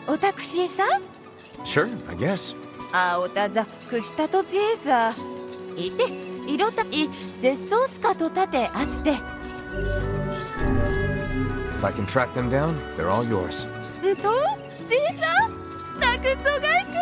おタクシーさん Sure, I guess. 오다자 그시타토 제자 이때 이렇다 이 제소스카토 타테 아츠테 If I can track them down, they're all yours. 또? 제사? 나그토가이쿠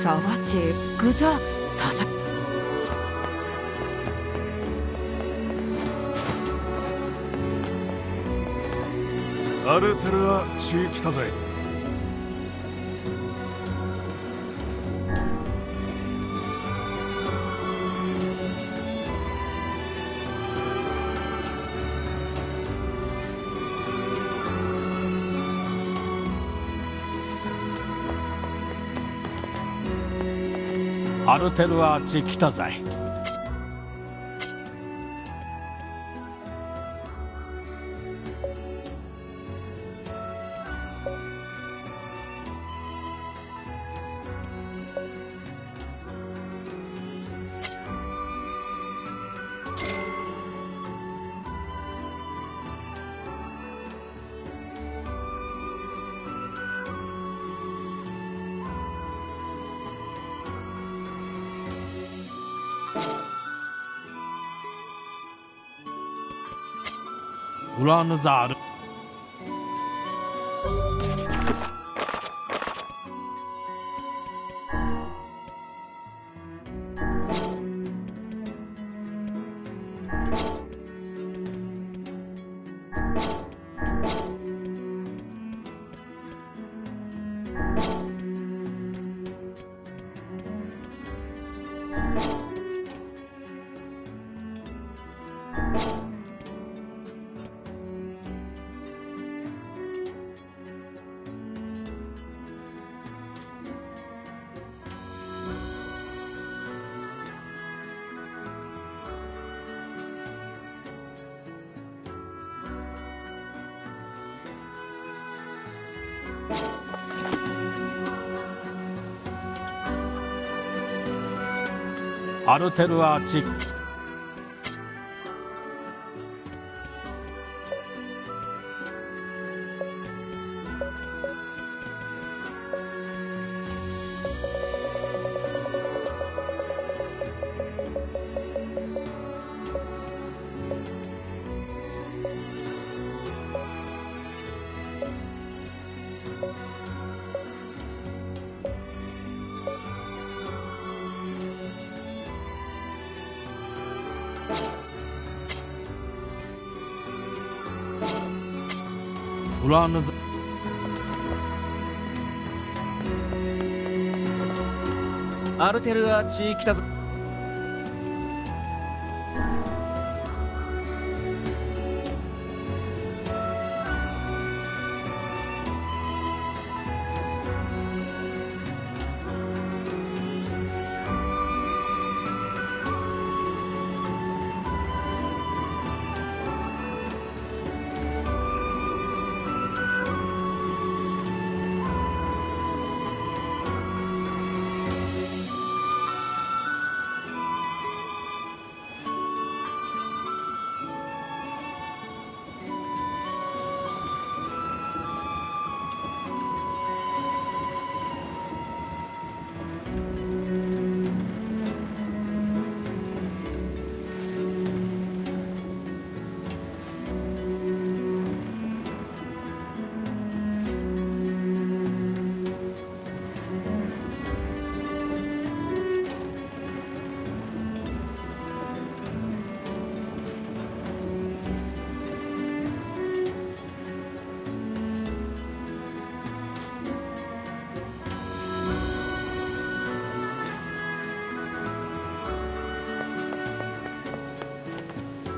사와치 그자 다사 아르테르와 시키타자이. 아르테르와 지키타자이. 우라누자르 アルテルアーチウラヌザアルテルアーチ来たぞ。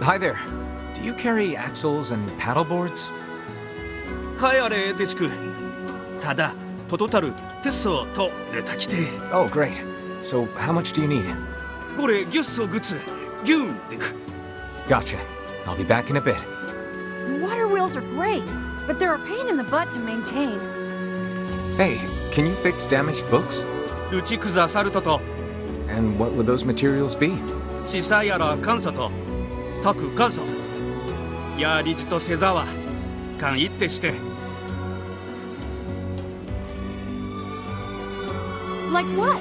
Hi there. Do you carry axles and paddleboards? かえあれデチク。ただトトタルテッソとレタキテ。 Oh, great. So, how much do you need? これギュッソグツギュンデク。 Gotcha. I'll be back in a bit. Water wheels are great, but they're a pain in the butt to maintain. Hey, can you fix damaged books? ルチクザサルトと And what would those materials be? シサヤラカンサとタクカンサ。ヤーリジとセザワカンイってして。 Like what?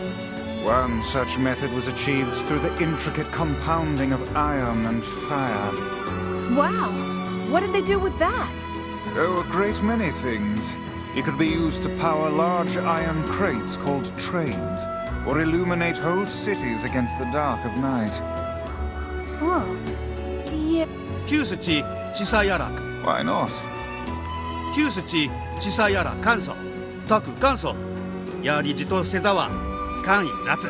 One such method was achieved through the intricate compounding of iron and fire. Wow. What did they do with that? Oh, a great many things. It could be used to power large iron crates called trains, or illuminate whole cities against the dark of night. Huh. Yeah. キュースチシサヤラ Why not? キュースチシサヤラカンソタクカンソヤーリジとセザワカンイザツ。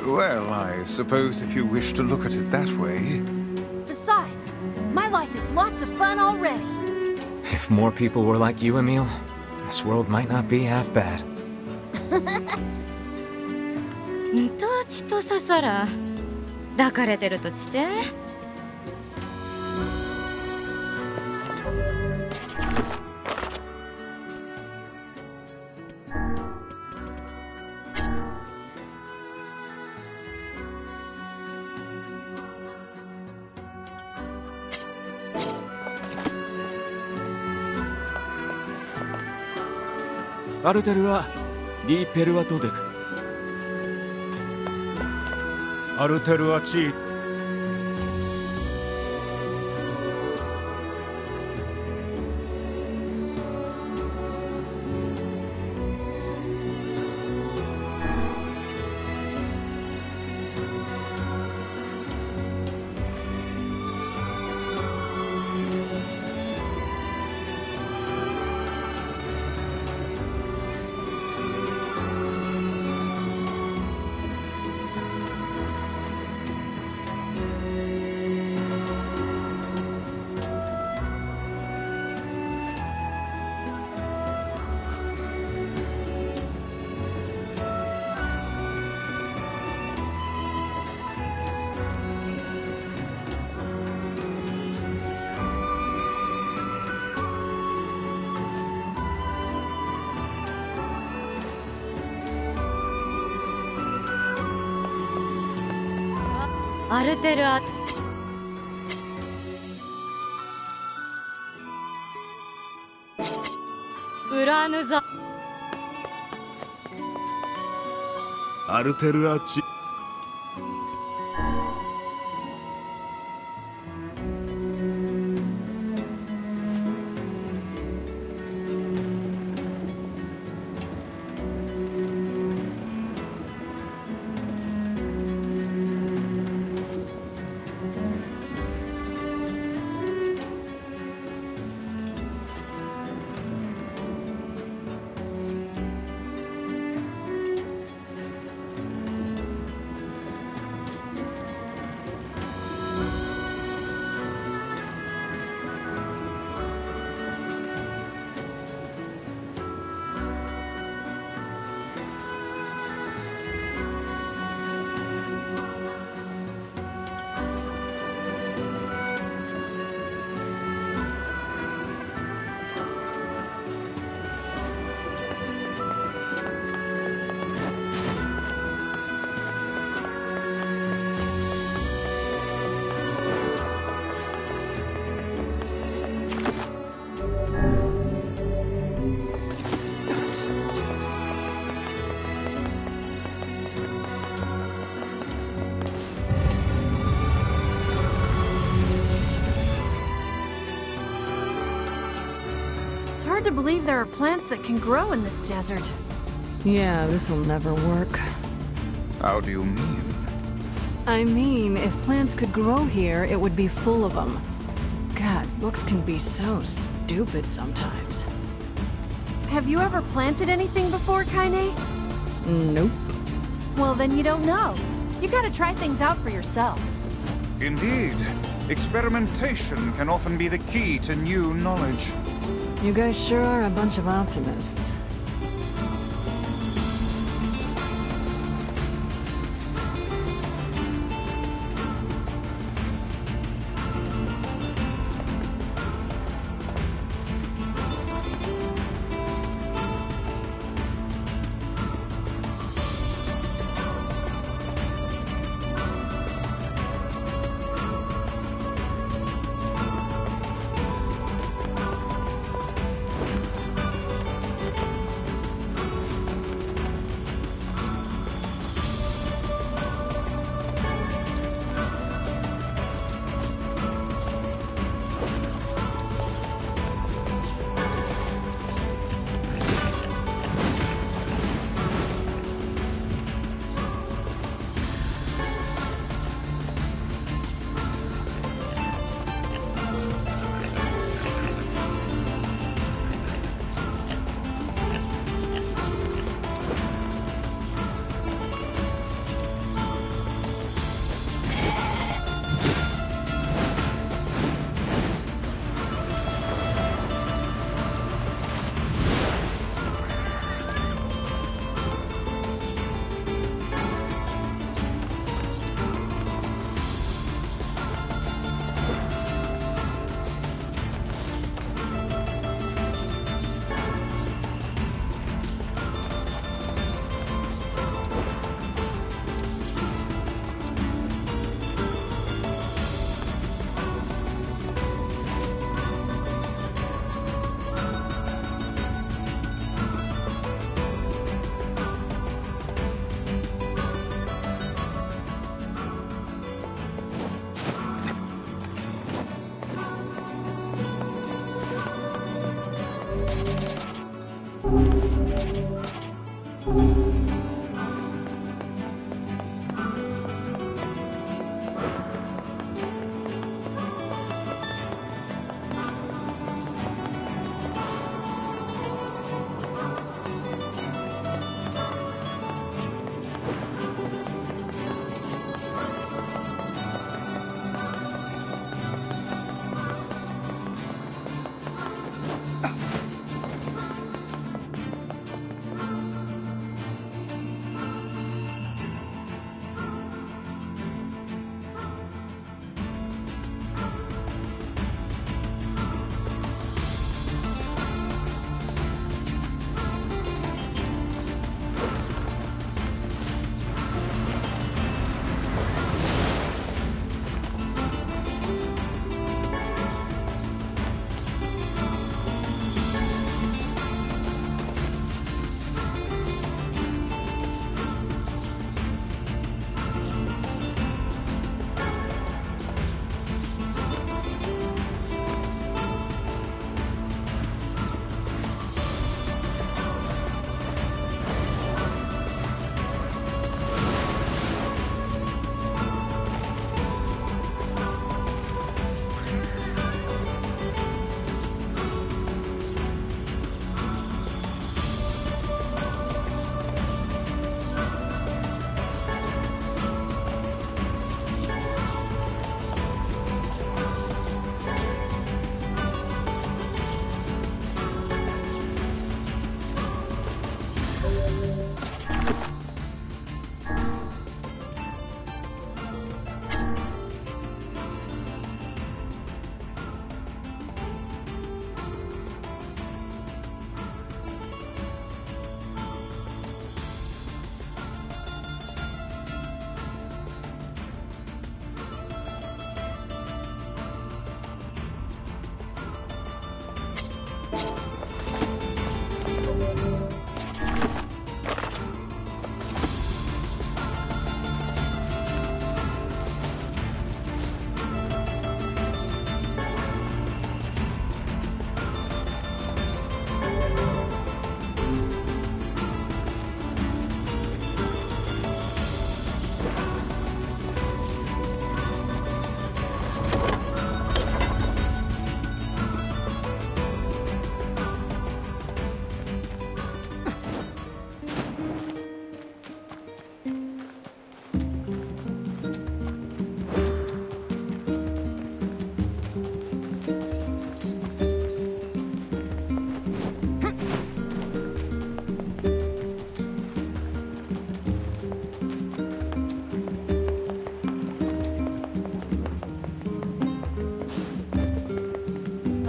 Well, I suppose if you wish to look at it that way. Besides, my life is lots of fun already. If more people were like you, Emil, this world might not be half bad. トーチとササラ抱かれてるとちて。アルテルはリペルアトデク。アルテルアチアルテルアウラヌザアルテルアチ It's hard to believe there are plants that can grow in this desert. Yeah, this'll never work. How do you mean? I mean, if plants could grow here, it would be full of them. God, books can be so stupid sometimes. Have you ever planted anything before, Kaine? Nope. Well, then you don't know. You gotta try things out for yourself. Indeed. Experimentation can often be the key to new knowledge. You guys sure are a bunch of optimists.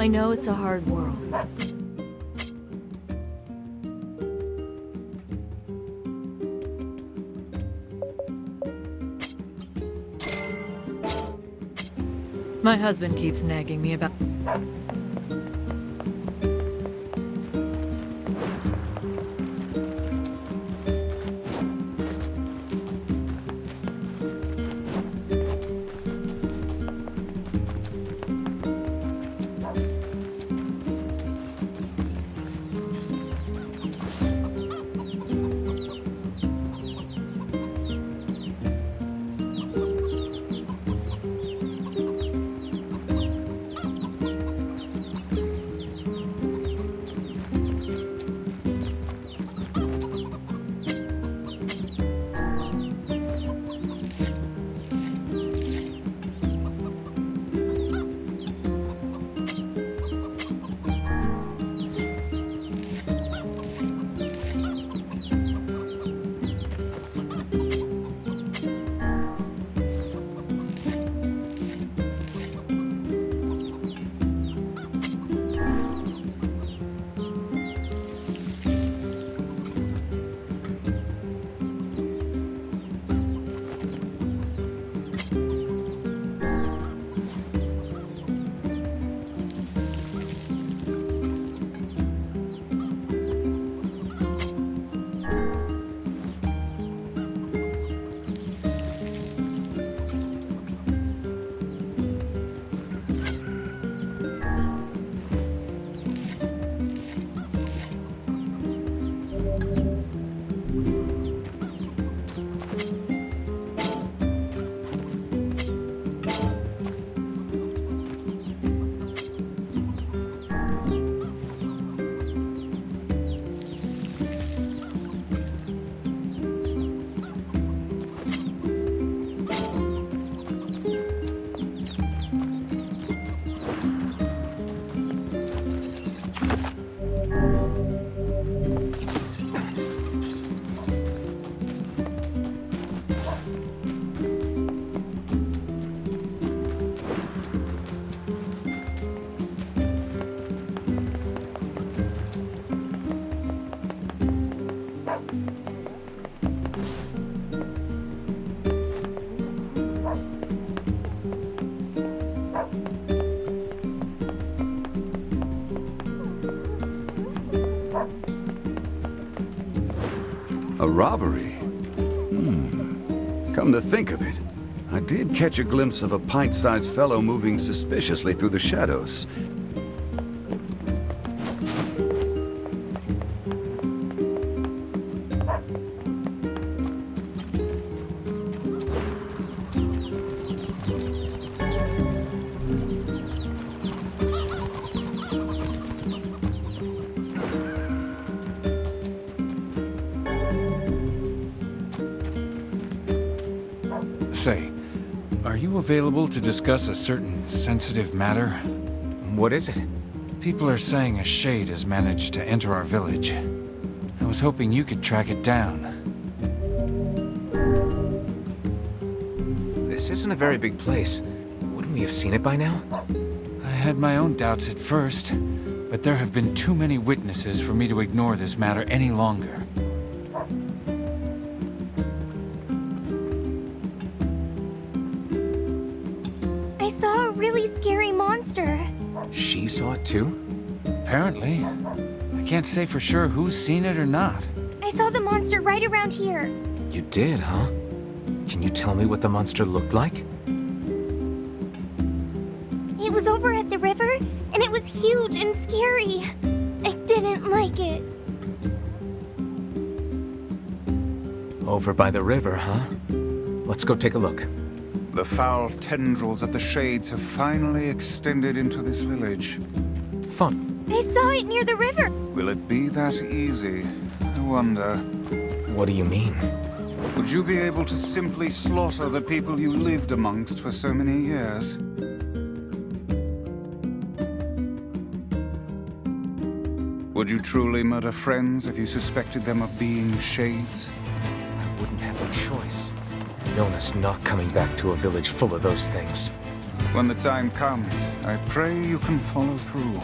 I know it's a hard world. My husband keeps nagging me about... A robbery? Come to think of it, I did catch a glimpse of a pint-sized fellow moving suspiciously through the shadows. Say, are you available to discuss a certain sensitive matter? What is it? People are saying a shade has managed to enter our village. I was hoping you could track it down. This isn't a very big place. Wouldn't we have seen it by now? I had my own doubts at first, but there have been too many witnesses for me to ignore this matter any longer. I saw a really scary monster. She saw it too? Apparently. I can't say for sure who's seen it or not. I saw the monster right around here. You did, huh? Can you tell me what the monster looked like? It was over at the river, and it was huge and scary. I didn't like it. Over by the river, huh? Let's go take a look. The foul tendrils of the shades have finally extended into this village. Fun. I saw it near the river. Will it be that easy? I wonder. What do you mean? Would you be able to simply slaughter the people you lived amongst for so many years? Would you truly murder friends if you suspected them of being shades? I wouldn't have a choice. Nona's not coming back to a village full of those things. When the time comes, I pray you can follow through.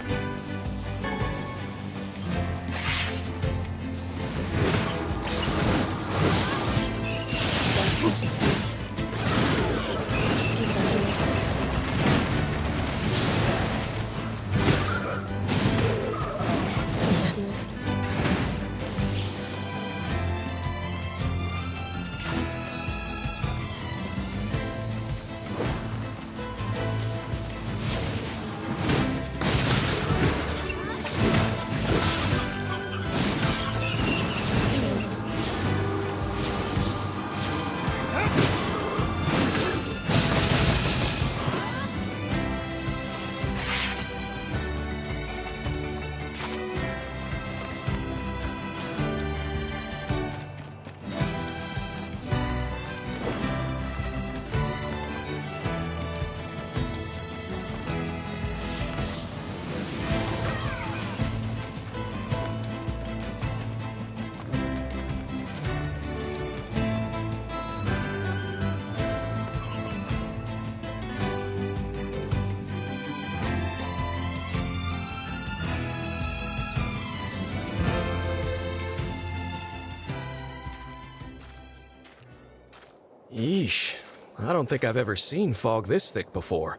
Yeesh. I don't think I've ever seen fog this thick before.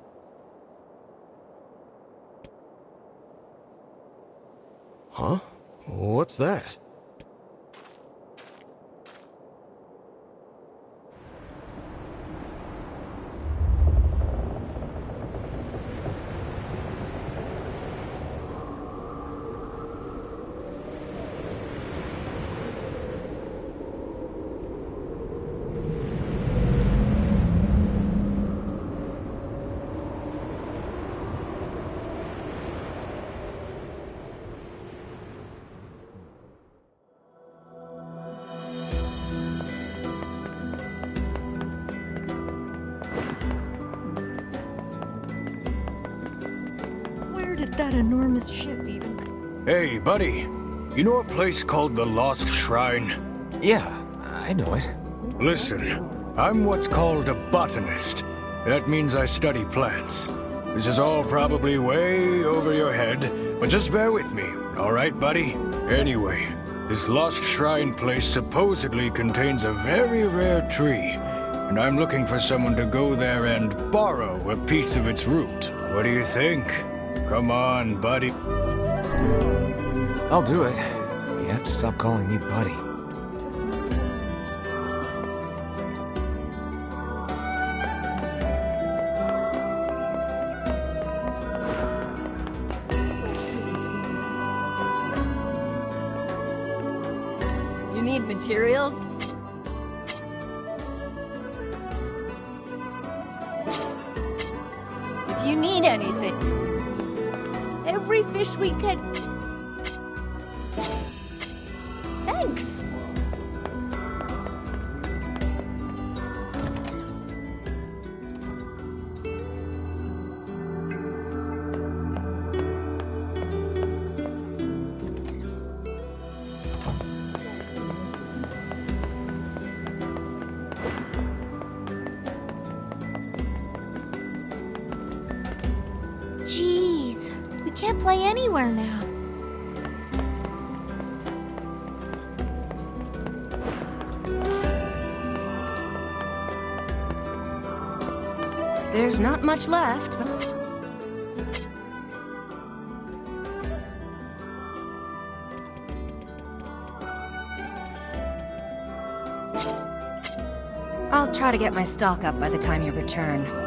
Huh? What's that? That enormous ship even. Hey, buddy. You know a place called the Lost Shrine? Yeah, I know it. Listen, I'm what's called a botanist. That means I study plants. This is all probably way over your head, but just bear with me, all right, buddy? Anyway, this Lost Shrine place supposedly contains a very rare tree, and I'm looking for someone to go there and borrow a piece of its root. What do you think? Come on, buddy. I'll do it. You have to stop calling me buddy. You need materials? If you need anything. Every fish we catch. Thanks. Jeez, we can't play anywhere now. There's not much left. I'll try to get my stock up by the time you return.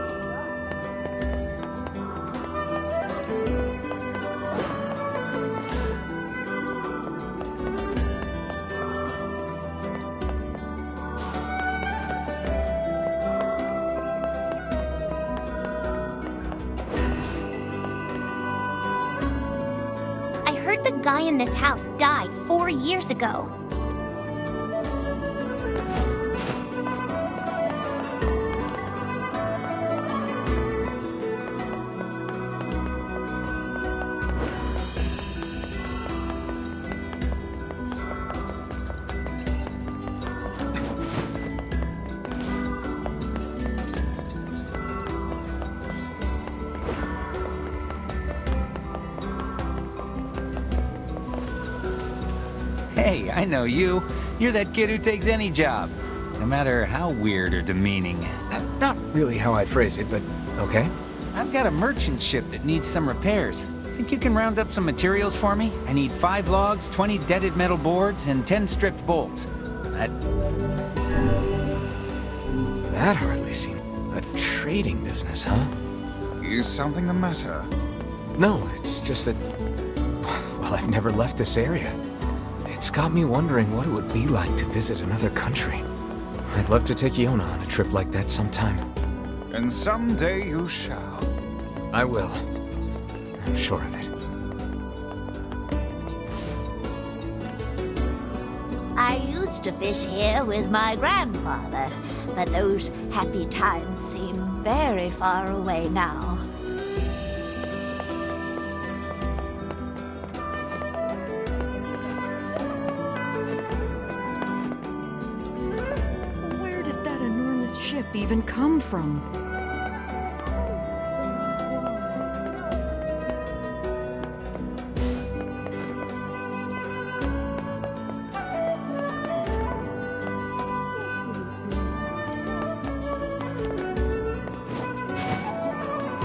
The guy in this house died 4 years ago. Hey, I know you. You're that kid who takes any job, no matter how weird or demeaning. Not really how I'd phrase it, but okay. I've got a merchant ship that needs some repairs. Think you can round up some materials for me? I need 5 logs, 20 deaded metal boards, and 10 stripped bolts. That hardly seemed... A trading business, huh? Is something the matter? No, it's just that... Well, I've never left this area. It's got me wondering what it would be like to visit another country. I'd love to take Yona on a trip like that sometime. And someday you shall. I will. I'm sure of it. I used to fish here with my grandfather, but those happy times seem very far away now. Where did that enormous ship even come from?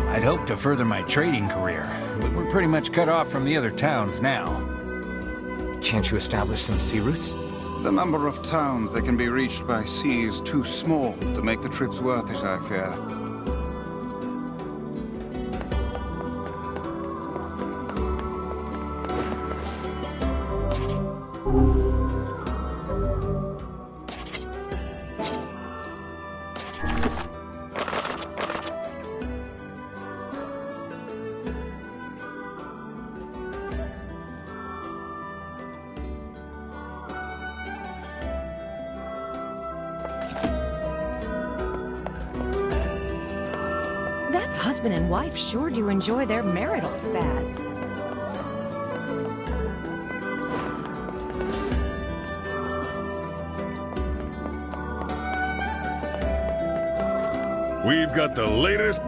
I'd hoped to further my trading career, but we're pretty much cut off from the other towns now. Can't you establish some sea routes? The number of towns that can be reached by sea is too small to make the trips worth it, I fear. That husband and wife sure do enjoy their marital spats. We've got the latest...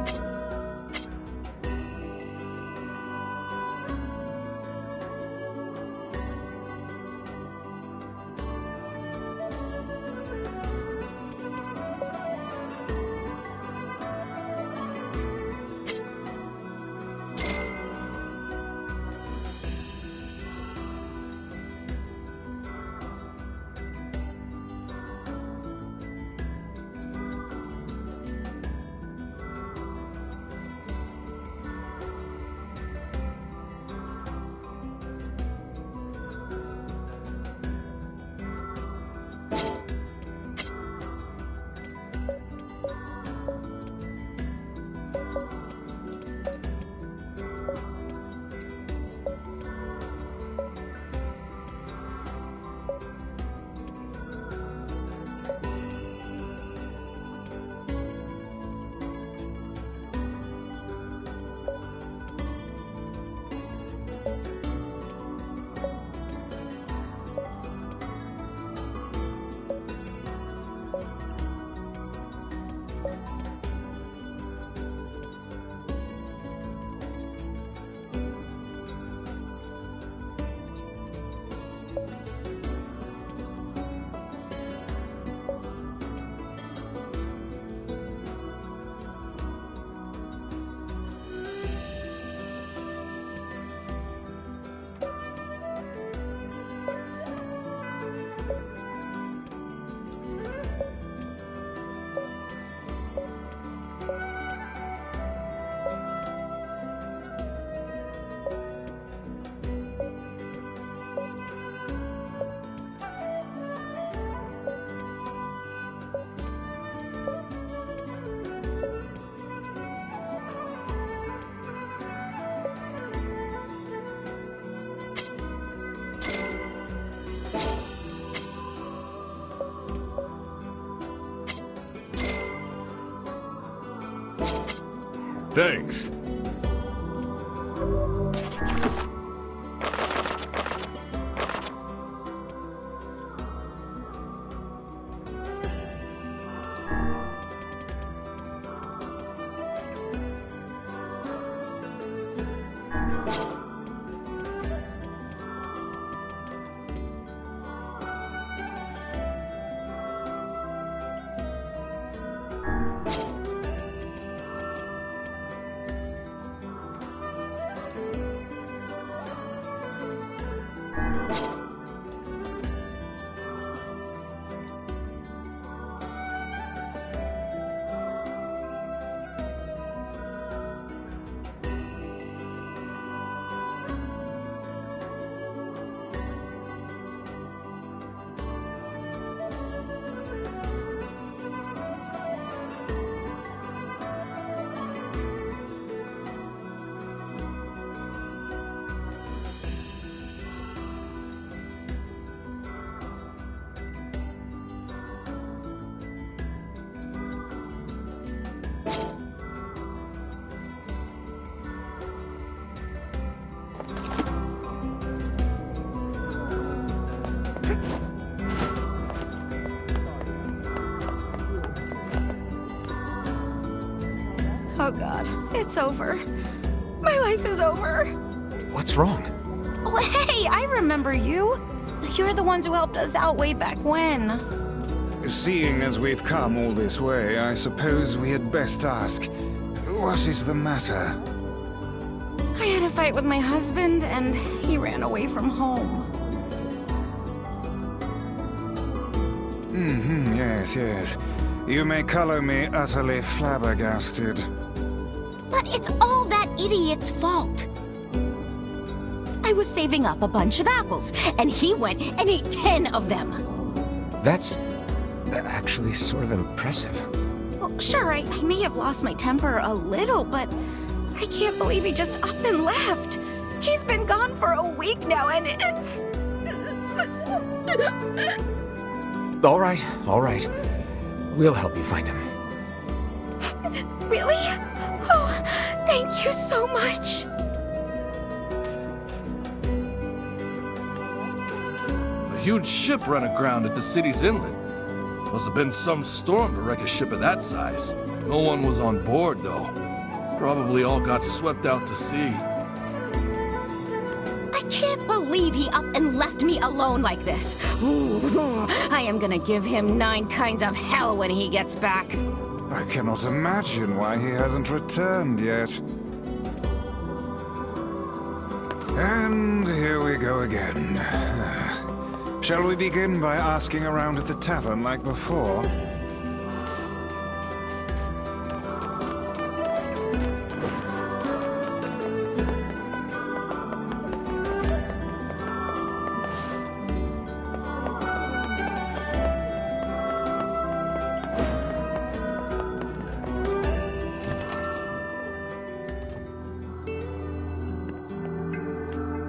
Thanks. Oh god, it's over. My life is over. What's wrong? Oh, hey, I remember you. You're the ones who helped us out way back when. Seeing as we've come all this way, I suppose we had best ask, what is the matter? I had a fight with my husband, and he ran away from home. Yes. You may color me utterly flabbergasted. But it's all that idiot's fault. I was saving up a bunch of apples, and he went and ate 10 of them. That's actually sort of impressive. Well, sure, I may have lost my temper a little, but I can't believe he just up and left. He's been gone for a week now, and it's... All right. We'll help you find him. Really? Oh, thank you so much. A huge ship ran aground at the city's inlet. Must have been some storm to wreck a ship of that size. No one was on board, though. Probably all got swept out to sea. I can't believe he up and left me alone like this. Ooh, I am gonna give him 9 kinds of hell when he gets back. I cannot imagine why he hasn't returned yet. And here we go again. Shall we begin by asking around at the tavern like before?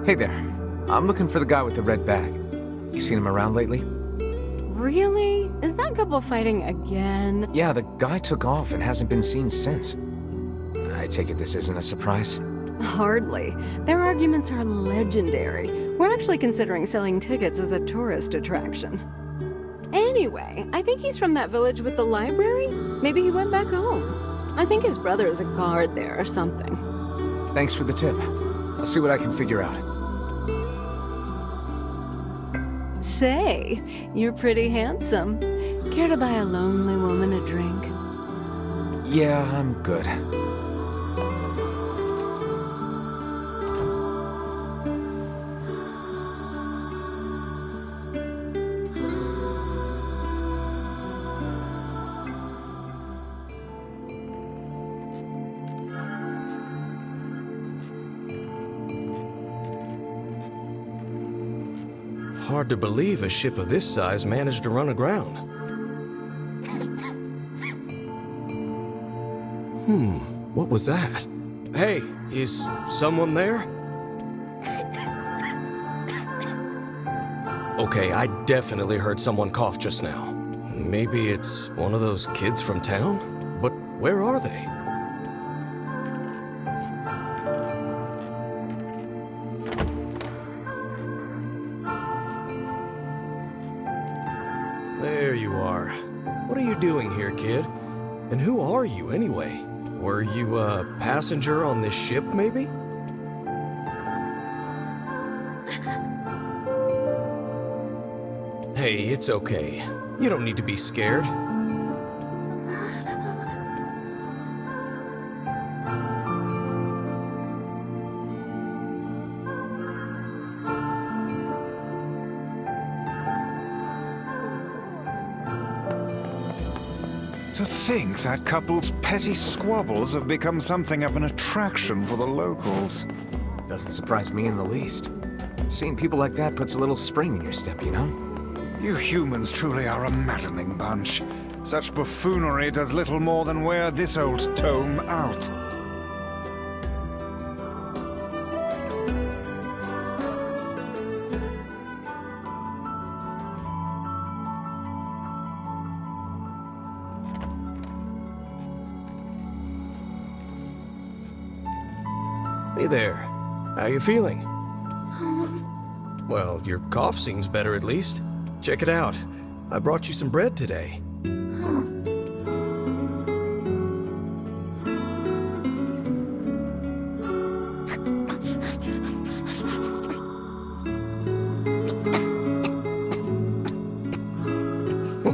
Hey there. I'm looking for the guy with the red bag. You seen him around lately? Really? Is that couple fighting again? Yeah, the guy took off and hasn't been seen since. I take it this isn't a surprise? Hardly. Their arguments are legendary. We're actually considering selling tickets as a tourist attraction. Anyway, I think he's from that village with the library. Maybe he went back home. I think his brother is a guard there or something. Thanks for the tip. I'll see what I can figure out. Say, you're pretty handsome. Care to buy a lonely woman a drink? Yeah, I'm good. Hard to believe a ship of this size managed to run aground. What was that? Hey, is someone there? Okay, I definitely heard someone cough just now. Maybe it's one of those kids from town? But where are they? There you are. What are you doing here, kid? And who are you, anyway? Were you a passenger on this ship, maybe? Hey, it's okay. You don't need to be scared. To think that couple's petty squabbles have become something of an attraction for the locals. Doesn't surprise me in the least. Seeing people like that puts a little spring in your step, you know? You humans truly are a maddening bunch. Such buffoonery does little more than wear this old tome out. Hey there. How you feeling? Well, your cough seems better at least. Check it out. I brought you some bread today.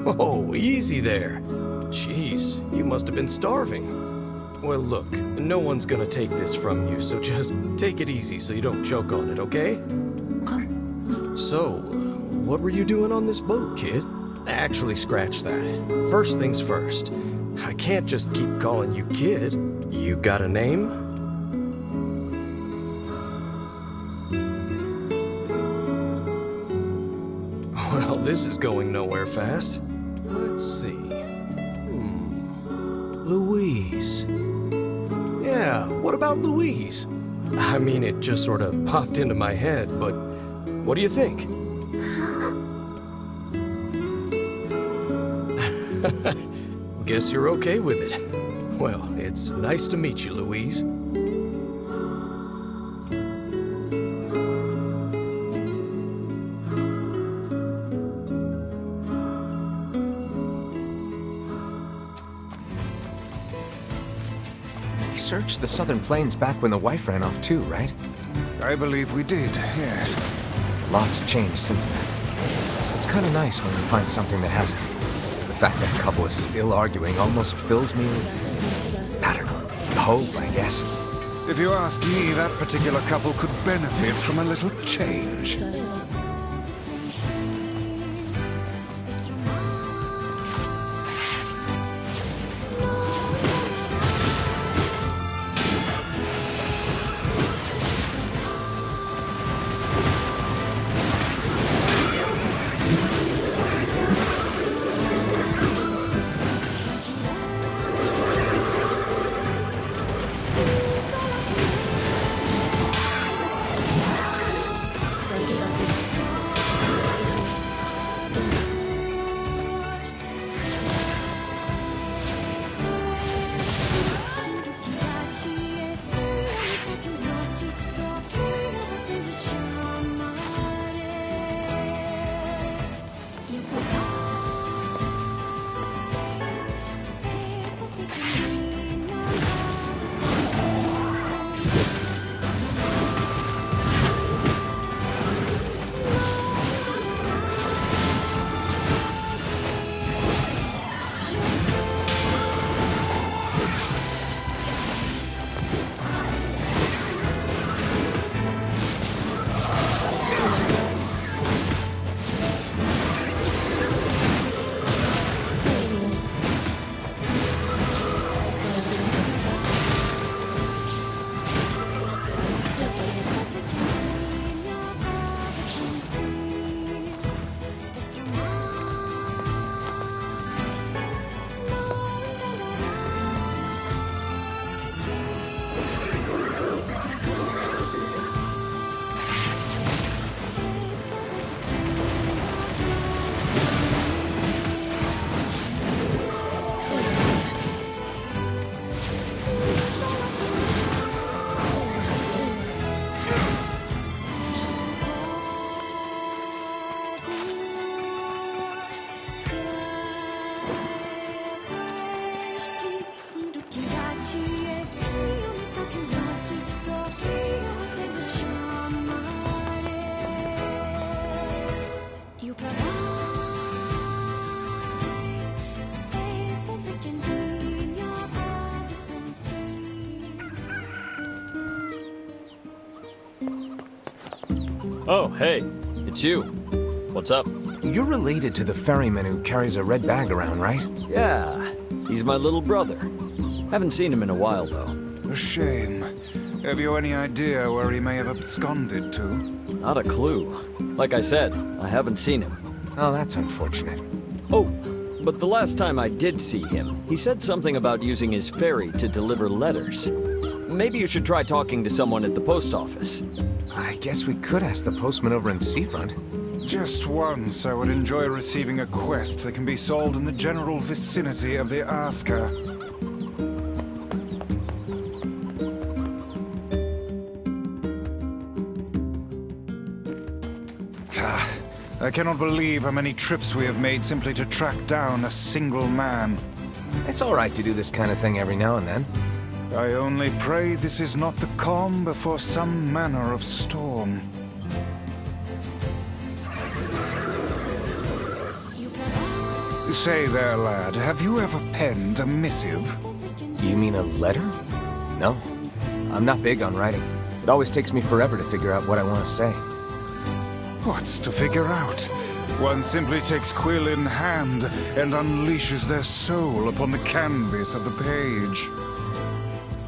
Oh, easy there. Jeez, you must have been starving. Well, look, no one's gonna take this from you, so just take it easy so you don't choke on it, okay? So, what were you doing on this boat, kid? Actually, scratch that. First things first. I can't just keep calling you kid. You got a name? Well, this is going nowhere fast. Let's see. Louise. Yeah, what about Louise? I mean, it just sort of popped into my head, but what do you think? Guess you're okay with it. Well, it's nice to meet you, Louise. We searched the southern plains back when the wife ran off too, right? I believe we did, yes. Lots changed since then. It's kind of nice when we find something that hasn't. The fact that couple is still arguing almost fills me with, I don't know, hope, I guess. If you ask me, that particular couple could benefit from a little change. Oh, hey, it's you. What's up? You're related to the ferryman who carries a red bag around, right? Yeah, he's my little brother. Haven't seen him in a while, though. A shame. Have you any idea where he may have absconded to? Not a clue. Like I said, I haven't seen him. Oh, that's unfortunate. Oh, but the last time I did see him, he said something about using his ferry to deliver letters. Maybe you should try talking to someone at the post office. I guess we could ask the postman over in Seafront. Just once, I would enjoy receiving a quest that can be solved in the general vicinity of the Asker. I cannot believe how many trips we have made simply to track down a single man. It's all right to do this kind of thing every now and then. I only pray this is not the calm before some manner of storm. Say there, lad, have you ever penned a missive? You mean a letter? No. I'm not big on writing. It always takes me forever to figure out what I want to say. What's to figure out? One simply takes quill in hand and unleashes their soul upon the canvas of the page.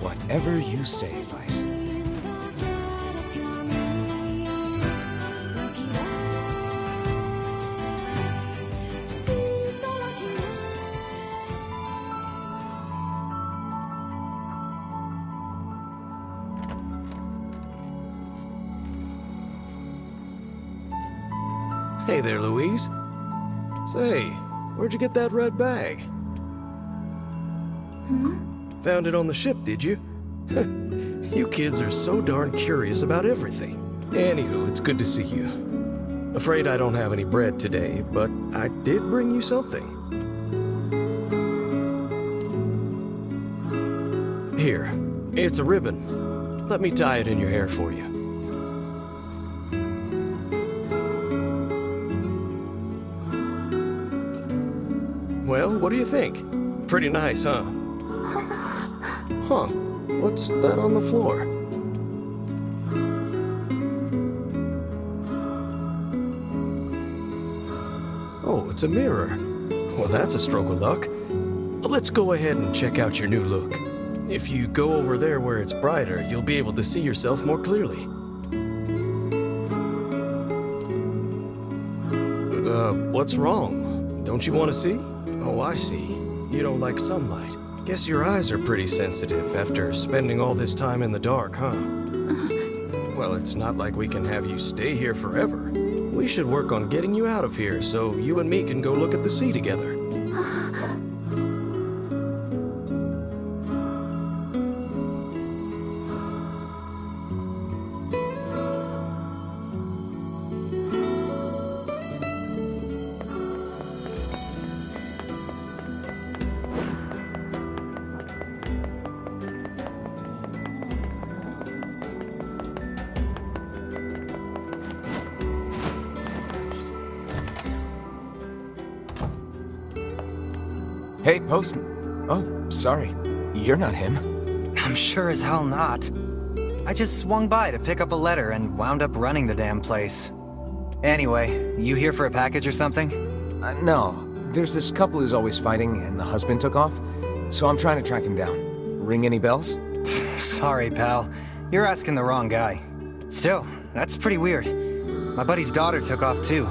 Whatever you say, Vice. Hey there, Louise. Say, where'd you get that red bag? Found it on the ship, did you? You kids are so darn curious about everything. Anywho, it's good to see you. Afraid I don't have any bread today, but I did bring you something. Here, it's a ribbon. Let me tie it in your hair for you. Well, what do you think? Pretty nice, huh? Huh. What's that on the floor? Oh, it's a mirror. Well, that's a stroke of luck. Let's go ahead and check out your new look. If you go over there where it's brighter, you'll be able to see yourself more clearly. What's wrong? Don't you want to see? Oh, I see. You don't like sunlight. Guess your eyes are pretty sensitive after spending all this time in the dark, huh? Well, it's not like we can have you stay here forever. We should work on getting you out of here so you and me can go look at the sea together. Hey, Postman. Oh, sorry. You're not him. I'm sure as hell not. I just swung by to pick up a letter and wound up running the damn place. Anyway, you here for a package or something? No. There's this couple who's always fighting, and the husband took off. So I'm trying to track him down. Ring any bells? Sorry, pal. You're asking the wrong guy. Still, that's pretty weird. My buddy's daughter took off too.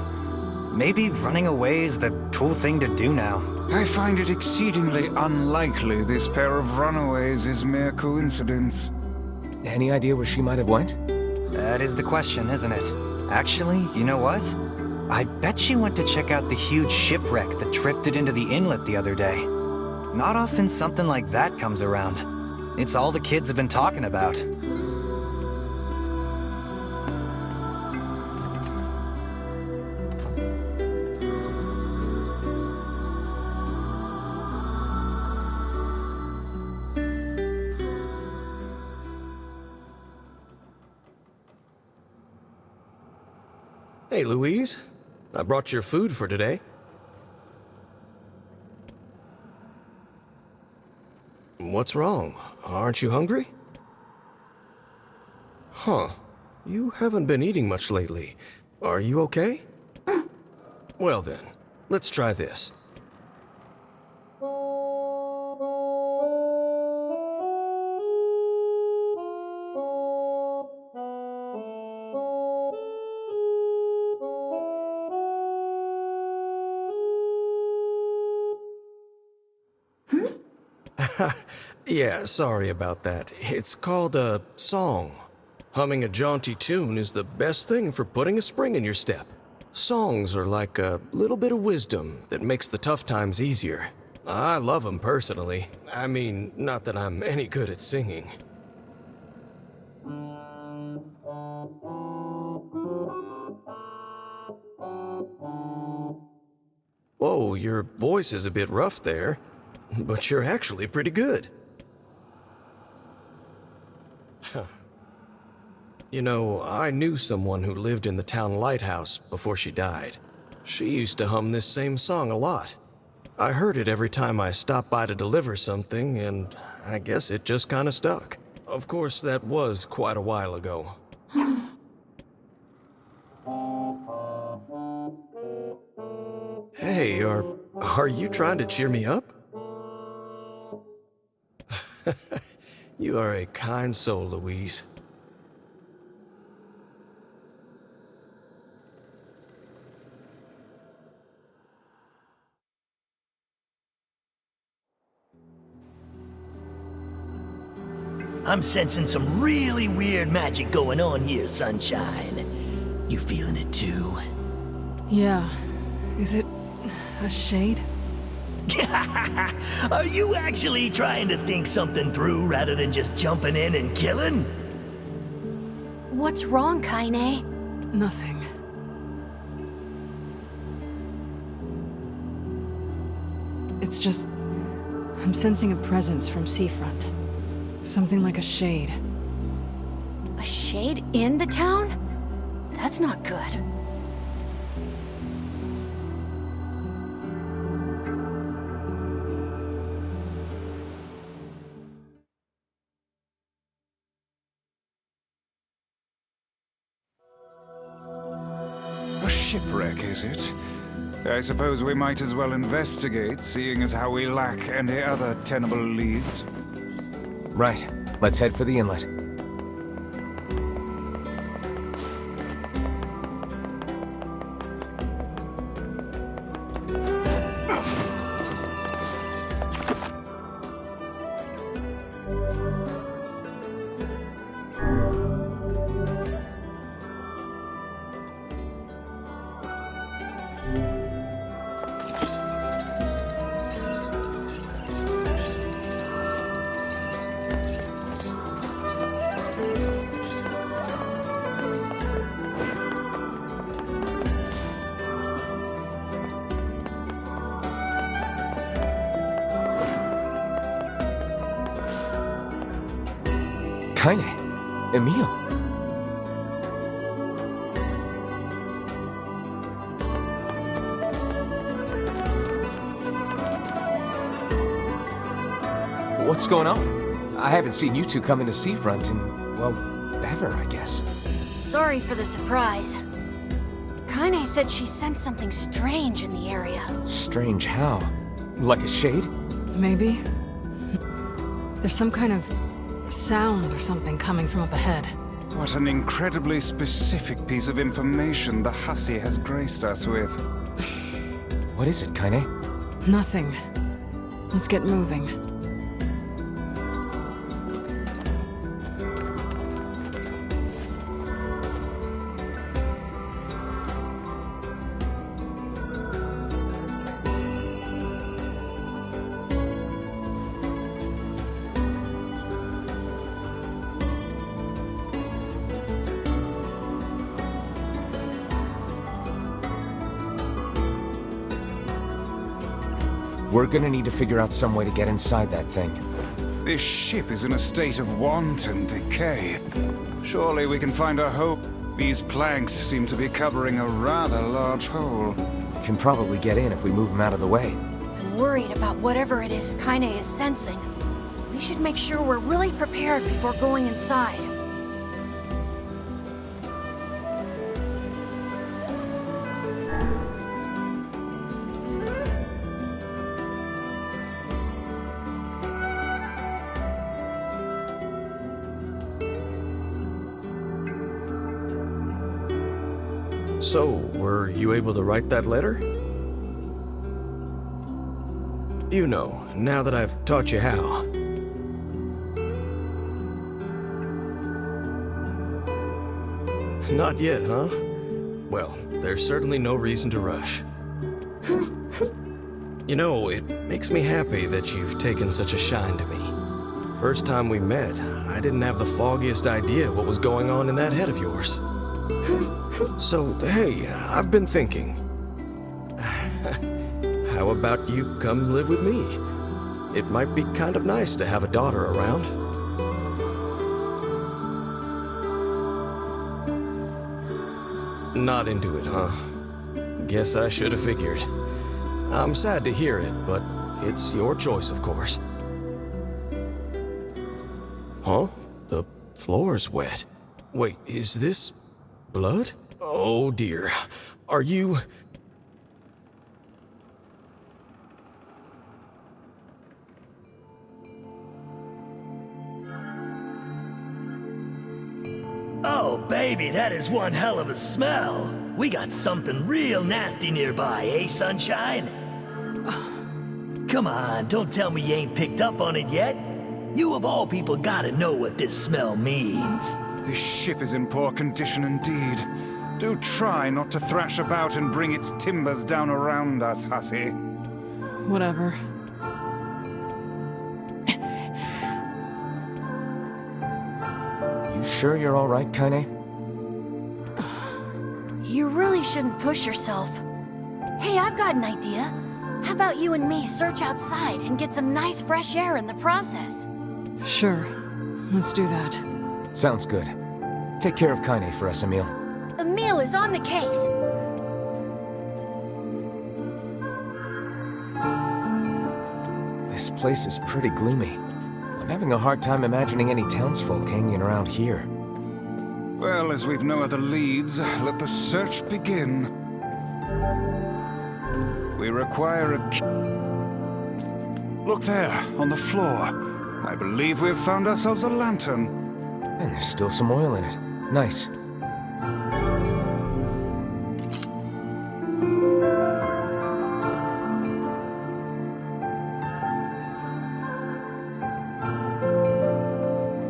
Maybe running away is the cool thing to do now. I find it exceedingly unlikely this pair of runaways is mere coincidence. Any idea where she might have went? That is the question, isn't it? Actually, you know what? I bet she went to check out the huge shipwreck that drifted into the inlet the other day. Not often something like that comes around. It's all the kids have been talking about. Hey, Louise. I brought your food for today. What's wrong? Aren't you hungry? Huh. You haven't been eating much lately. Are you okay? Well then, let's try this. Yeah, sorry about that. It's called a song. Humming a jaunty tune is the best thing for putting a spring in your step. Songs are like a little bit of wisdom that makes the tough times easier. I love them personally. I mean, not that I'm any good at singing. Whoa, your voice is a bit rough there, but you're actually pretty good. You know, I knew someone who lived in the town lighthouse before she died. She used to hum this same song a lot. I heard it every time I stopped by to deliver something, and I guess it just kind of stuck. Of course, that was quite a while ago. Hey, are you trying to cheer me up? You are a kind soul, Louise. I'm sensing some really weird magic going on here, Sunshine. You feeling it too? Yeah. Is it a shade? Are you actually trying to think something through rather than just jumping in and killing? What's wrong, Kaine? Nothing. It's just... I'm sensing a presence from seafront. Something like a shade. A shade in the town? That's not good. A shipwreck, is it? I suppose we might as well investigate, seeing as how we lack any other tenable leads. Right. Let's head for the inlet. Kaine. Emil. What's going on? I haven't seen you two come into Seafront in, well, ever, I guess. Sorry for the surprise. Kaine said she sensed something strange in the area. Strange how? Like a shade? Maybe. There's some kind of sound or something coming from up ahead. What an incredibly specific piece of information the hussy has graced us with. What is it, Kaine? Nothing. Let's get moving. We're gonna need to figure out some way to get inside that thing. This ship is in a state of wanton decay. Surely we can find a hole. These planks seem to be covering a rather large hole. We can probably get in if we move them out of the way. I'm worried about whatever it is Kaine is sensing. We should make sure we're really prepared before going inside. So, were you able to write that letter? You know, now that I've taught you how. Not yet, huh? Well, there's certainly no reason to rush. You know, it makes me happy that you've taken such a shine to me. First time we met, I didn't have the foggiest idea what was going on in that head of yours. So, hey, I've been thinking. how about you come live with me? It might be kind of nice to have a daughter around. Not into it, huh? Guess I should have figured. I'm sad to hear it, but it's your choice, of course. Huh? The floor's wet. Wait, is this blood? Oh dear. Are you... Oh, baby, that is one hell of a smell. We got something real nasty nearby, eh, Sunshine? Come on, don't tell me you ain't picked up on it yet. You of all people gotta know what this smell means. This ship is in poor condition indeed. Do try not to thrash about and bring its timbers down around us, hussy. Whatever. You sure you're all right, Kaine? You really shouldn't push yourself. Hey, I've got an idea. How about you and me search outside and get some nice fresh air in the process? Sure. Let's do that. Sounds good. Take care of Kaine for us, Emil. Emil is on the case. This place is pretty gloomy. I'm having a hard time imagining any townsfolk hanging around here. Well, as we've no other leads, let the search begin. We require a key. Look there, on the floor. I believe we've found ourselves a lantern. And there's still some oil in it. Nice.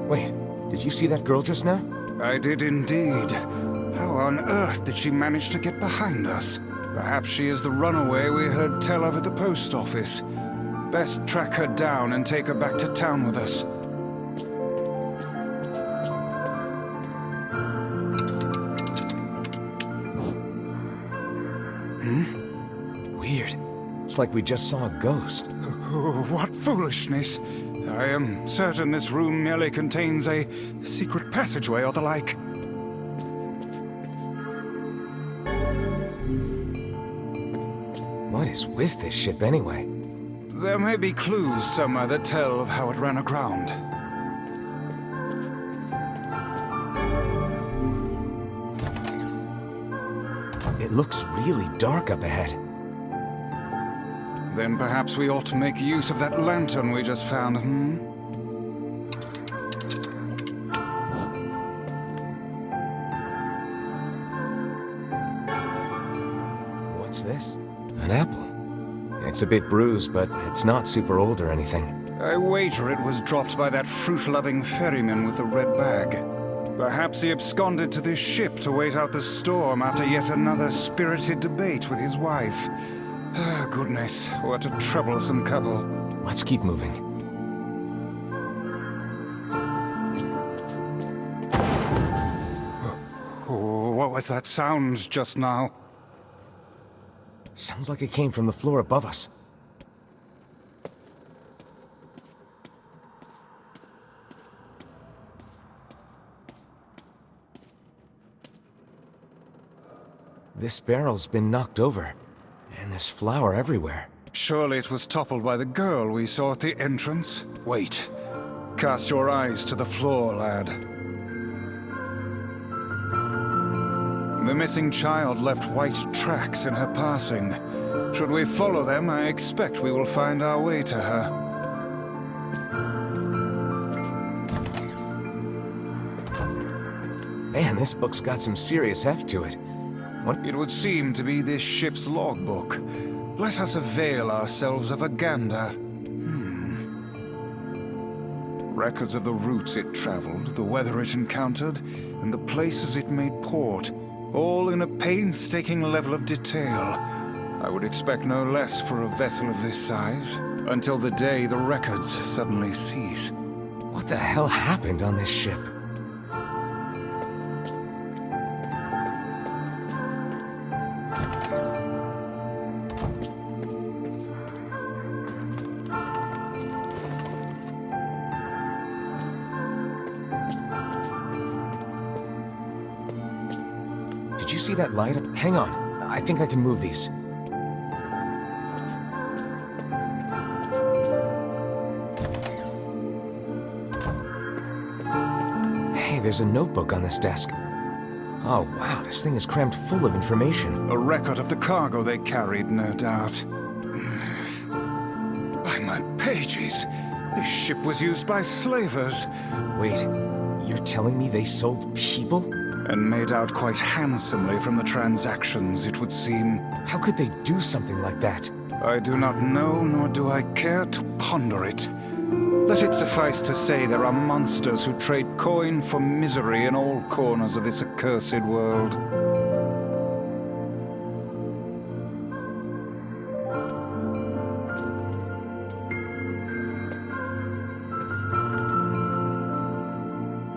Wait, did you see that girl just now? I did indeed. How on earth did she manage to get behind us? Perhaps she is the runaway we heard tell of at the post office. Best track her down and take her back to town with us. Weird. It's like we just saw a ghost. Oh, what foolishness. I am certain this room merely contains a secret passageway or the like. What is with this ship anyway? There may be clues somewhere that tell of how it ran aground. It looks really dark up ahead. Then perhaps we ought to make use of that lantern we just found, What's this? An apple. It's a bit bruised, but it's not super old or anything. I wager it was dropped by that fruit-loving ferryman with the red bag. Perhaps he absconded to this ship to wait out the storm after yet another spirited debate with his wife. Ah, goodness, what a troublesome couple. Let's keep moving. Oh, what was that sound just now? Sounds like it came from the floor above us. This barrel's been knocked over, and there's flour everywhere. Surely it was toppled by the girl we saw at the entrance. Wait. Cast your eyes to the floor, lad. The missing child left white tracks in her passing. Should we follow them, I expect we will find our way to her. Man, this book's got some serious heft to it. It would seem to be this ship's logbook. Let us avail ourselves of a gander. Records of the routes it traveled, the weather it encountered, and the places it made port, all in a painstaking level of detail. I would expect no less for a vessel of this size, until the day the records suddenly cease. What the hell happened on this ship? see that light? Hang on. I think I can move these. Hey, there's a notebook on this desk. Oh, wow, this thing is crammed full of information. A record of the cargo they carried, no doubt. By my pages, this ship was used by slavers. Wait, you're telling me they sold people? And made out quite handsomely from the transactions, it would seem. How could they do something like that? I do not know, nor do I care to ponder it. Let it suffice to say there are monsters who trade coin for misery in all corners of this accursed world.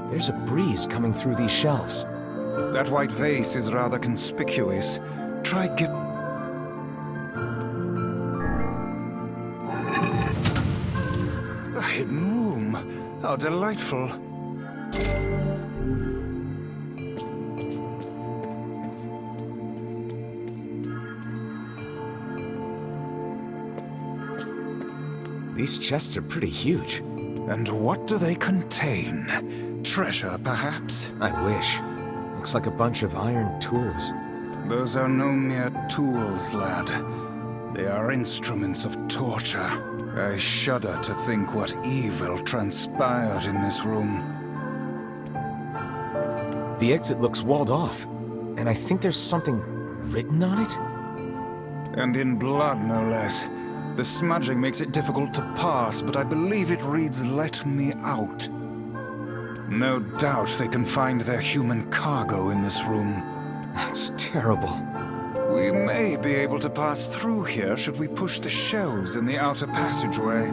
There's a breeze coming through these shelves. That white vase is rather conspicuous. Try get... A hidden room. How delightful. These chests are pretty huge. And what do they contain? Treasure, perhaps? I wish. Looks like a bunch of iron tools. Those are no mere tools, lad. They are instruments of torture. I shudder to think what evil transpired in this room. The exit looks walled off, and I think there's something written on it? And in blood, no less. The smudging makes it difficult to pass, but I believe it reads, "Let me out." No doubt they can find their human cargo in this room. That's terrible. We may be able to pass through here should we push the shelves in the outer passageway.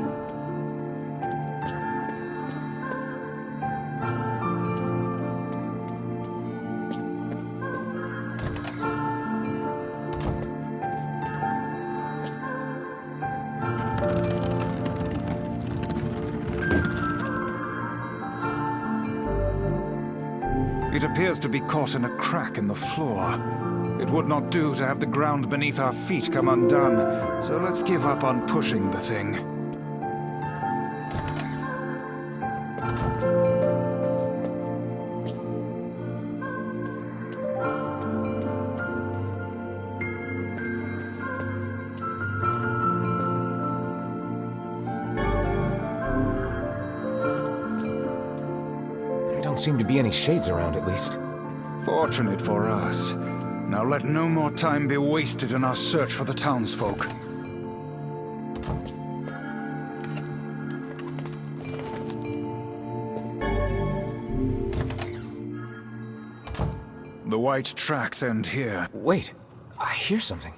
It appears to be caught in a crack in the floor. It would not do to have the ground beneath our feet come undone, so let's give up on pushing the thing. There don't seem to be any shades around, at least. Fortunate for us. Now let no more time be wasted in our search for the townsfolk. The white tracks end here. Wait, I hear something.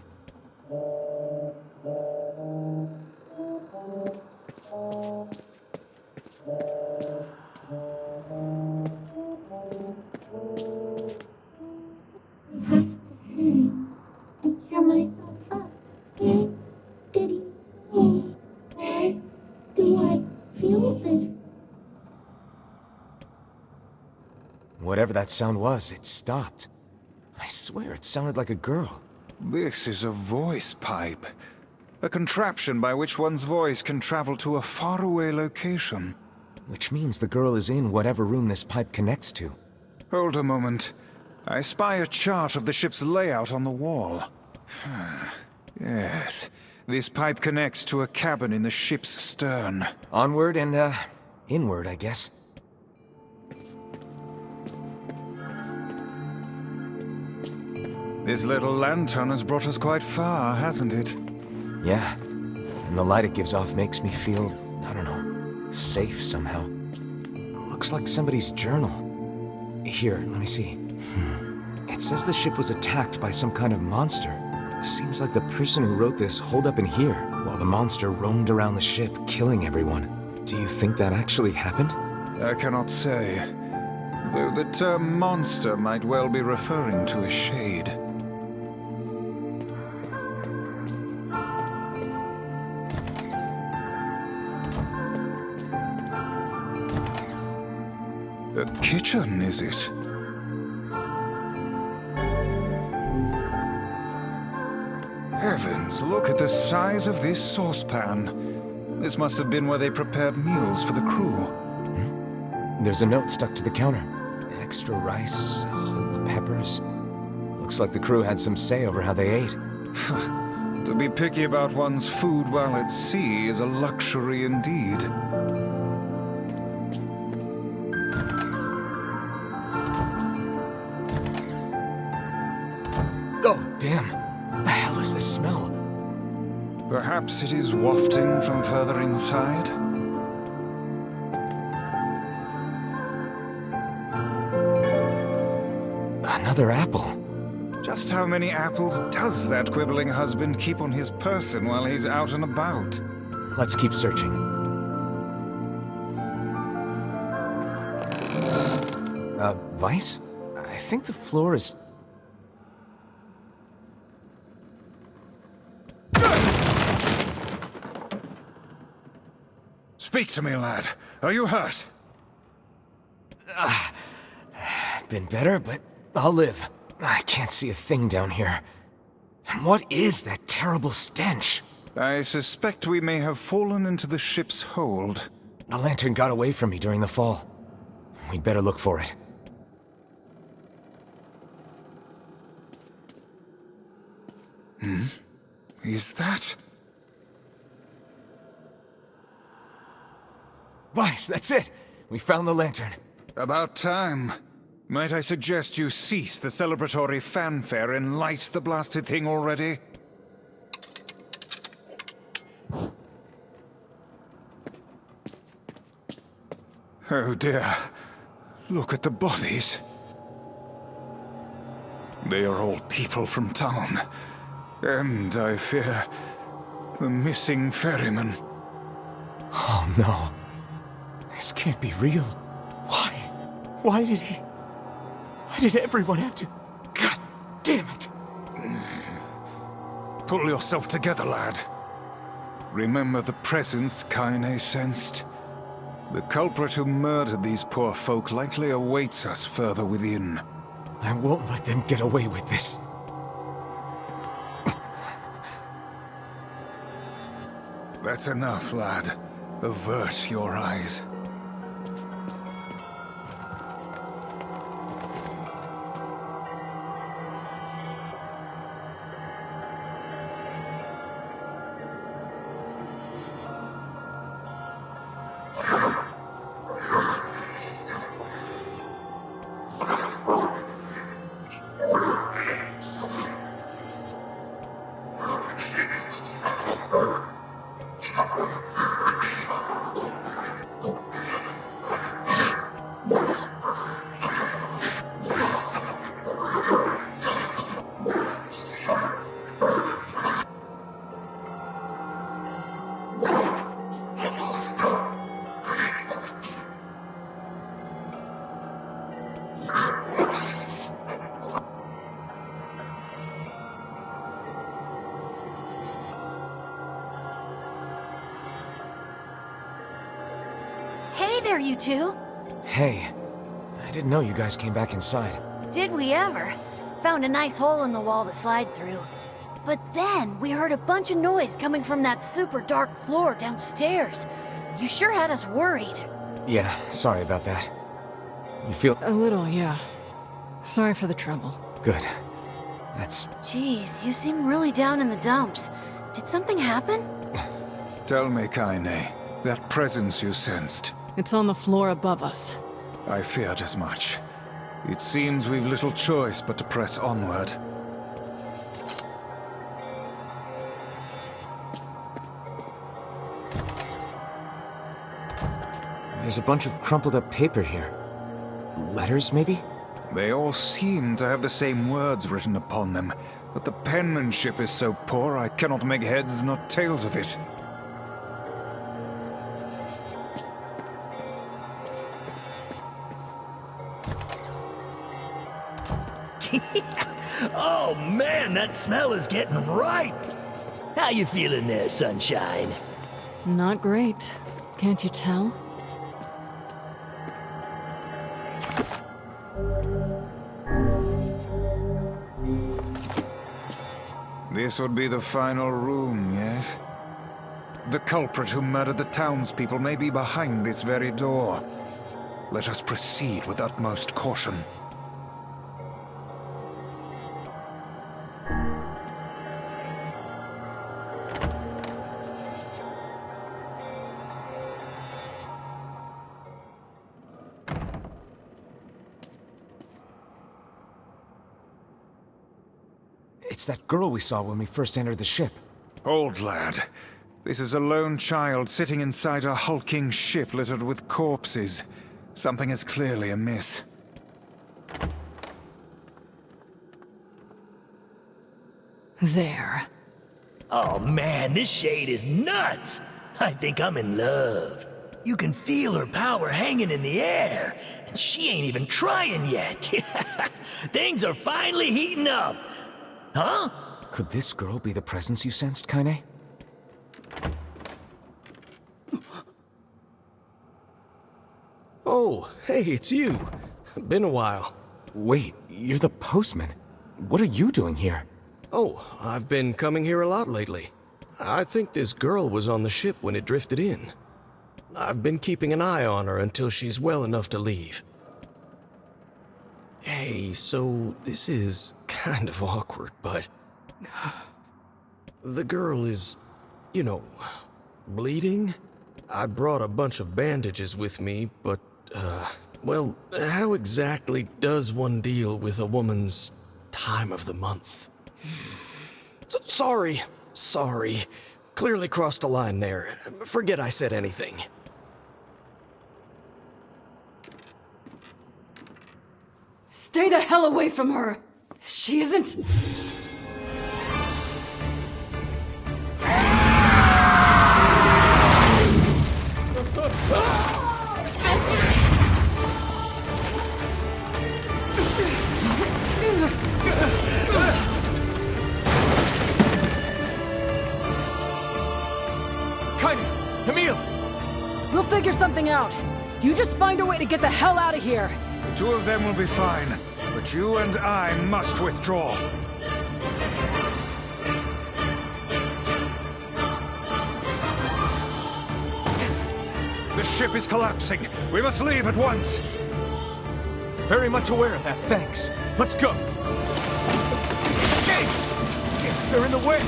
Whatever that sound was, it stopped. I swear it sounded like a girl. This is a voice pipe. A contraption by which one's voice can travel to a faraway location. Which means the girl is in whatever room this pipe connects to. Hold a moment. I spy a chart of the ship's layout on the wall. Yes, this pipe connects to a cabin in the ship's stern. Onward and, inward, I guess. This little lantern has brought us quite far, hasn't it? Yeah, and the light it gives off makes me feel, I don't know, safe somehow. Looks like somebody's journal. Here, let me see. It says the ship was attacked by some kind of monster. Seems like the person who wrote this holed up in here, while the monster roamed around the ship, killing everyone. Do you think that actually happened? I cannot say. Though the term monster might well be referring to a shade. A kitchen, is it? Heavens, look at the size of this saucepan. This must have been where they prepared meals for the crew. There's a note stuck to the counter. Extra rice, whole peppers. Looks like the crew had some say over how they ate. To be picky about one's food while at sea is a luxury indeed. Oh, damn. The hell is this smell? Perhaps it is wafting from further inside? Another apple. Just how many apples does that quibbling husband keep on his person while he's out and about? Let's keep searching. Vice? I think the floor is... Speak to me, lad. Are you hurt? Been better, but I'll live. I can't see a thing down here. What is that terrible stench? I suspect we may have fallen into the ship's hold. The lantern got away from me during the fall. We'd better look for it. Is that... Vice, that's it! We found the lantern. About time. Might I suggest you cease the celebratory fanfare and light the blasted thing already? Oh dear. Look at the bodies. They are all people from town. And, I fear, the missing ferryman. Oh no. This can't be real. Why? Why did everyone have to... God damn it! Pull yourself together, lad. Remember the presence Kaine sensed. The culprit who murdered these poor folk likely awaits us further within. I won't let them get away with this. That's enough, lad. Avert your eyes. Hey there, you two. Hey, I didn't know you guys came back inside. Did we ever? Found a nice hole in the wall to slide through. But then we heard a bunch of noise coming from that super dark floor downstairs. You sure had us worried. Yeah, sorry about that. You feel... A little, yeah. Sorry for the trouble. Good. That's... Jeez, you seem really down in the dumps. Did something happen? Tell me, Kaine, that presence you sensed. It's on the floor above us. I feared as much. It seems we've little choice but to press onward. There's a bunch of crumpled up paper here. Letters, maybe? They all seem to have the same words written upon them, but the penmanship is so poor I cannot make heads nor tails of it. Oh man, that smell is getting ripe. How you feeling there, Sunshine? Not great. Can't you tell? This would be the final room, yes? The culprit who murdered the townspeople may be behind this very door. Let us proceed with utmost caution. It's that girl we saw when we first entered the ship. Old lad, this is a lone child sitting inside a hulking ship littered with corpses. Something is clearly amiss. There. Oh man, this shade is nuts! I think I'm in love. You can feel her power hanging in the air, and she ain't even trying yet. Things are finally heating up. Huh? Could this girl be the presence you sensed, Kaine? Oh, hey, it's you. Been a while. Wait, you're the postman. What are you doing here? Oh, I've been coming here a lot lately. I think this girl was on the ship when it drifted in. I've been keeping an eye on her until she's well enough to leave. Hey, so this is kind of awkward, but... the girl is, you know, bleeding? I brought a bunch of bandages with me, but, well, how exactly does one deal with a woman's time of the month? Sorry. Clearly crossed a line there. Forget I said anything. Stay the hell away from her! She isn't... Kaine! Camille! We'll figure something out. You just find a way to get the hell out of here. The two of them will be fine, but you and I must withdraw. The ship is collapsing. We must leave at once. Very much aware of that, thanks. Let's go! Shades! Damn, they're in the way!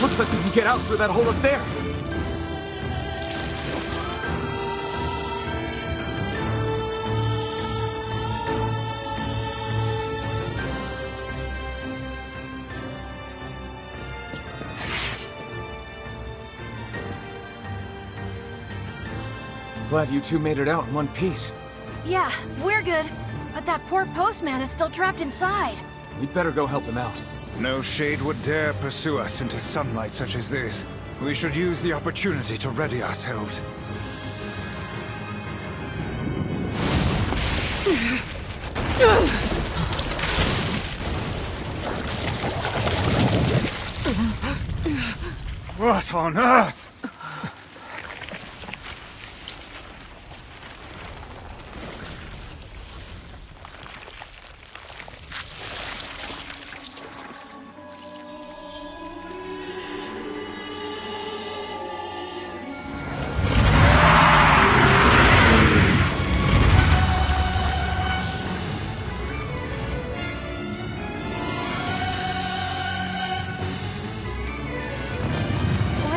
Looks like we can get out through that hole up there. Glad you two made it out in one piece. Yeah, we're good. But that poor postman is still trapped inside. We'd better go help him out. No shade would dare pursue us into sunlight such as this. We should use the opportunity to ready ourselves. What on earth?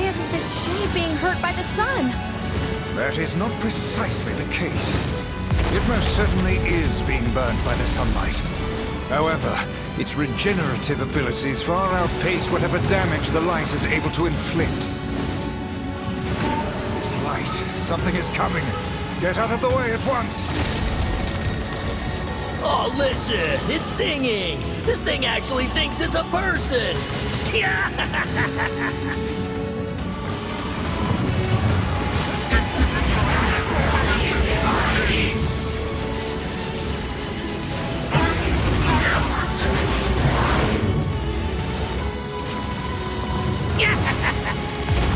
Isn't this shade being hurt by the sun? That is not precisely the case. It most certainly is being burned by the sunlight. However, its regenerative abilities far outpace whatever damage the light is able to inflict. This light, something is coming. Get out of the way at once! Oh, listen, it's singing. This thing actually thinks it's a person.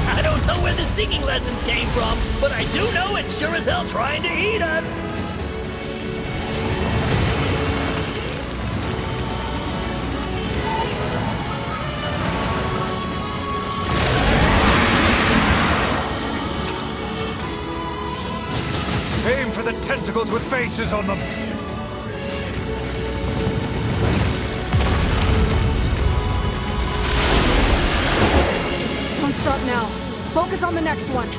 I don't know where the singing presents came from, but I do know it's sure as hell trying to eat us. Aim for the tentacles with faces on them! Don't stop now. Focus on the next one.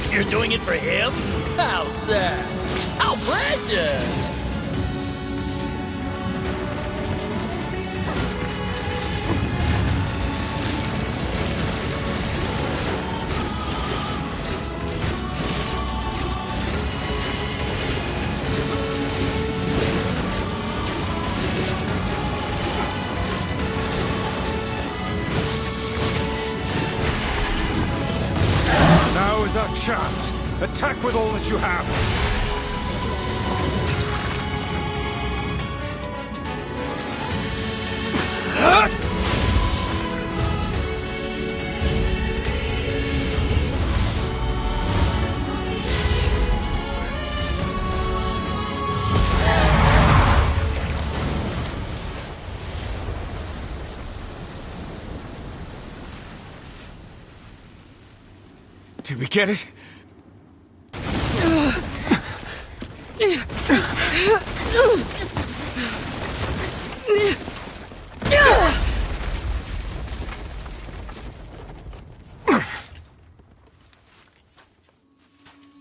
You're doing it for him? How sad. How precious. Now is our chance. Attack with all that you have. Did we get it?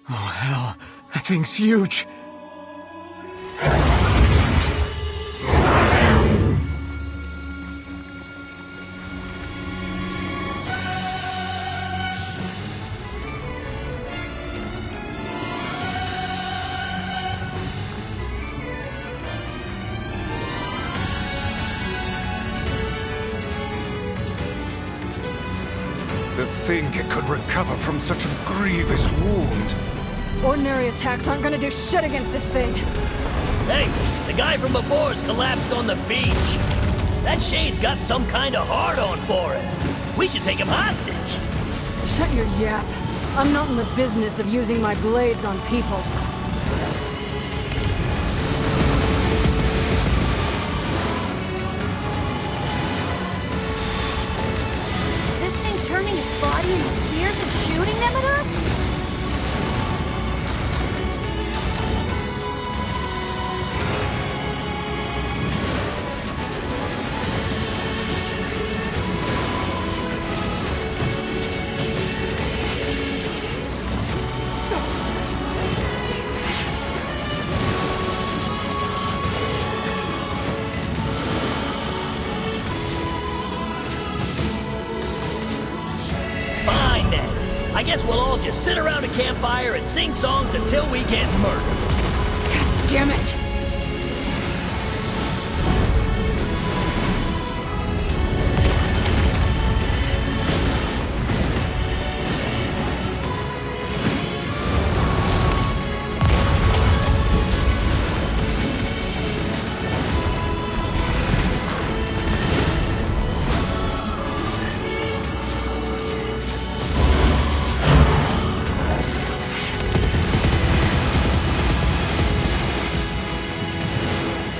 Oh, hell. That thing's huge. To think it could recover from such a grievous wound. Ordinary attacks aren't gonna do shit against this thing. Hey, the guy from before's collapsed on the beach. That shade's got some kind of hard-on for it. We should take him hostage. Shut your yap. I'm not in the business of using my blades on people. Is this thing turning its body into spears and shooting them at us? Fine then. I guess we'll all just sit around a campfire and sing songs until we get murdered. God damn it!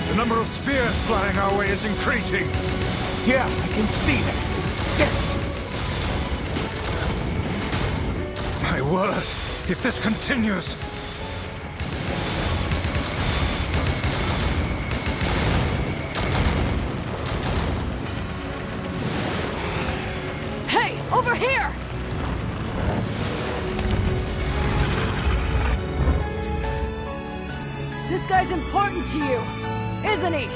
The number of spears flying our way is increasing. Yeah, I can see that. Damn it! My word, if this continues... Hey, over here! This guy's important to you, isn't he?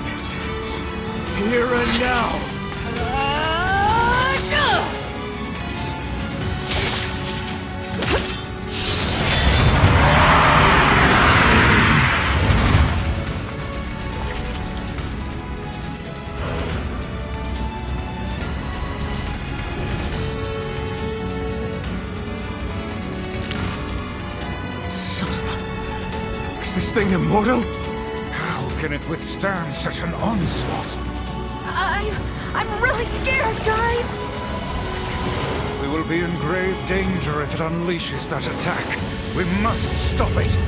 This is here and now. Son of a... Is this thing immortal? How can it withstand such an onslaught? I'm really scared, guys! We will be in grave danger if it unleashes that attack. We must stop it.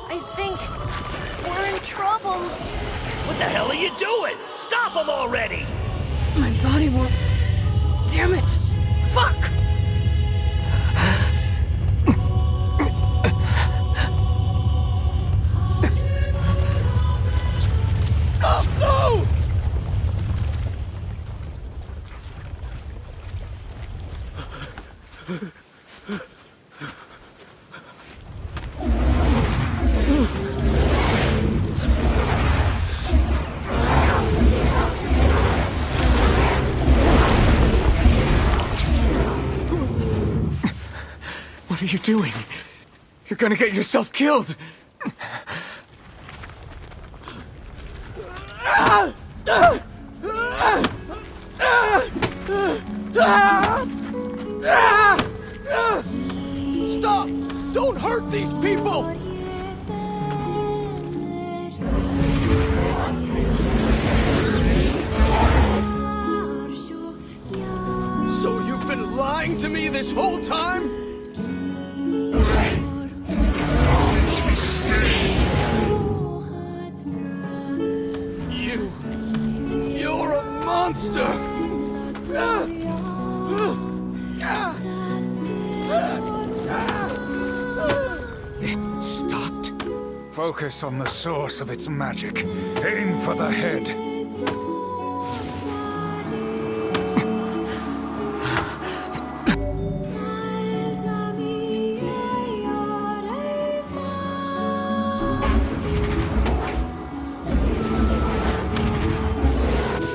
I think we're in trouble. What the hell are you doing? Stop him already! My body won't... Damn it! Fuck! Stop! No! What are you doing? You're gonna get yourself killed! Stop! Don't hurt these people! So you've been lying to me this whole time? You're a monster! It stopped. Focus on the source of its magic. Aim for the head.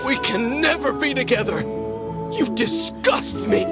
We can never be together! You disgust me!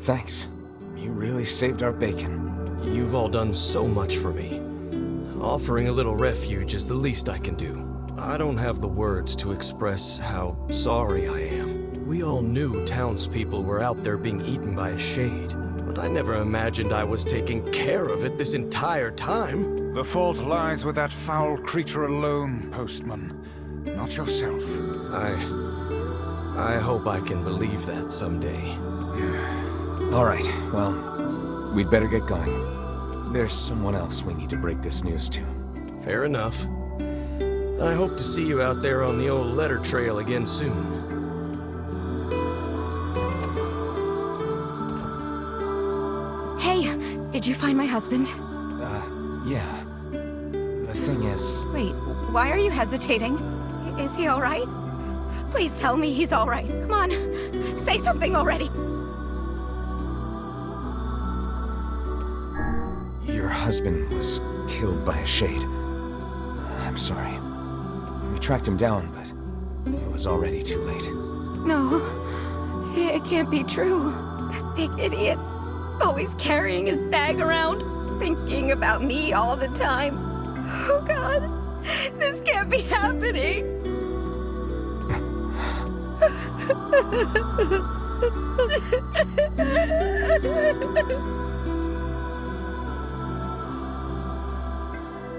Thanks. You really saved our bacon. You've all done so much for me. Offering a little refuge is the least I can do. I don't have the words to express how sorry I am. We all knew townspeople were out there being eaten by a shade, but I never imagined I was taking care of it this entire time. The fault lies with that foul creature alone, Postman. Not yourself. I hope I can believe that someday. All right, well, we'd better get going. There's someone else we need to break this news to. Fair enough. I hope to see you out there on the old letter trail again soon. Hey, did you find my husband? Yeah. The thing is... Wait, why are you hesitating? Is he alright? Please tell me he's alright. Come on, say something already. Your husband was killed by a shade. I'm sorry. We tracked him down, but it was already too late. No, it can't be true. That big idiot. Always carrying his bag around, thinking about me all the time. Oh God, this can't be happening.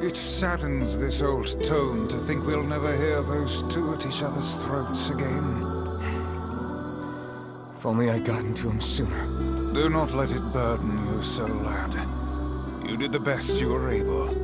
It saddens this old tome to think we'll never hear those two at each other's throats again. If only I'd gotten to him sooner. Do not let it burden you so, lad. You did the best you were able.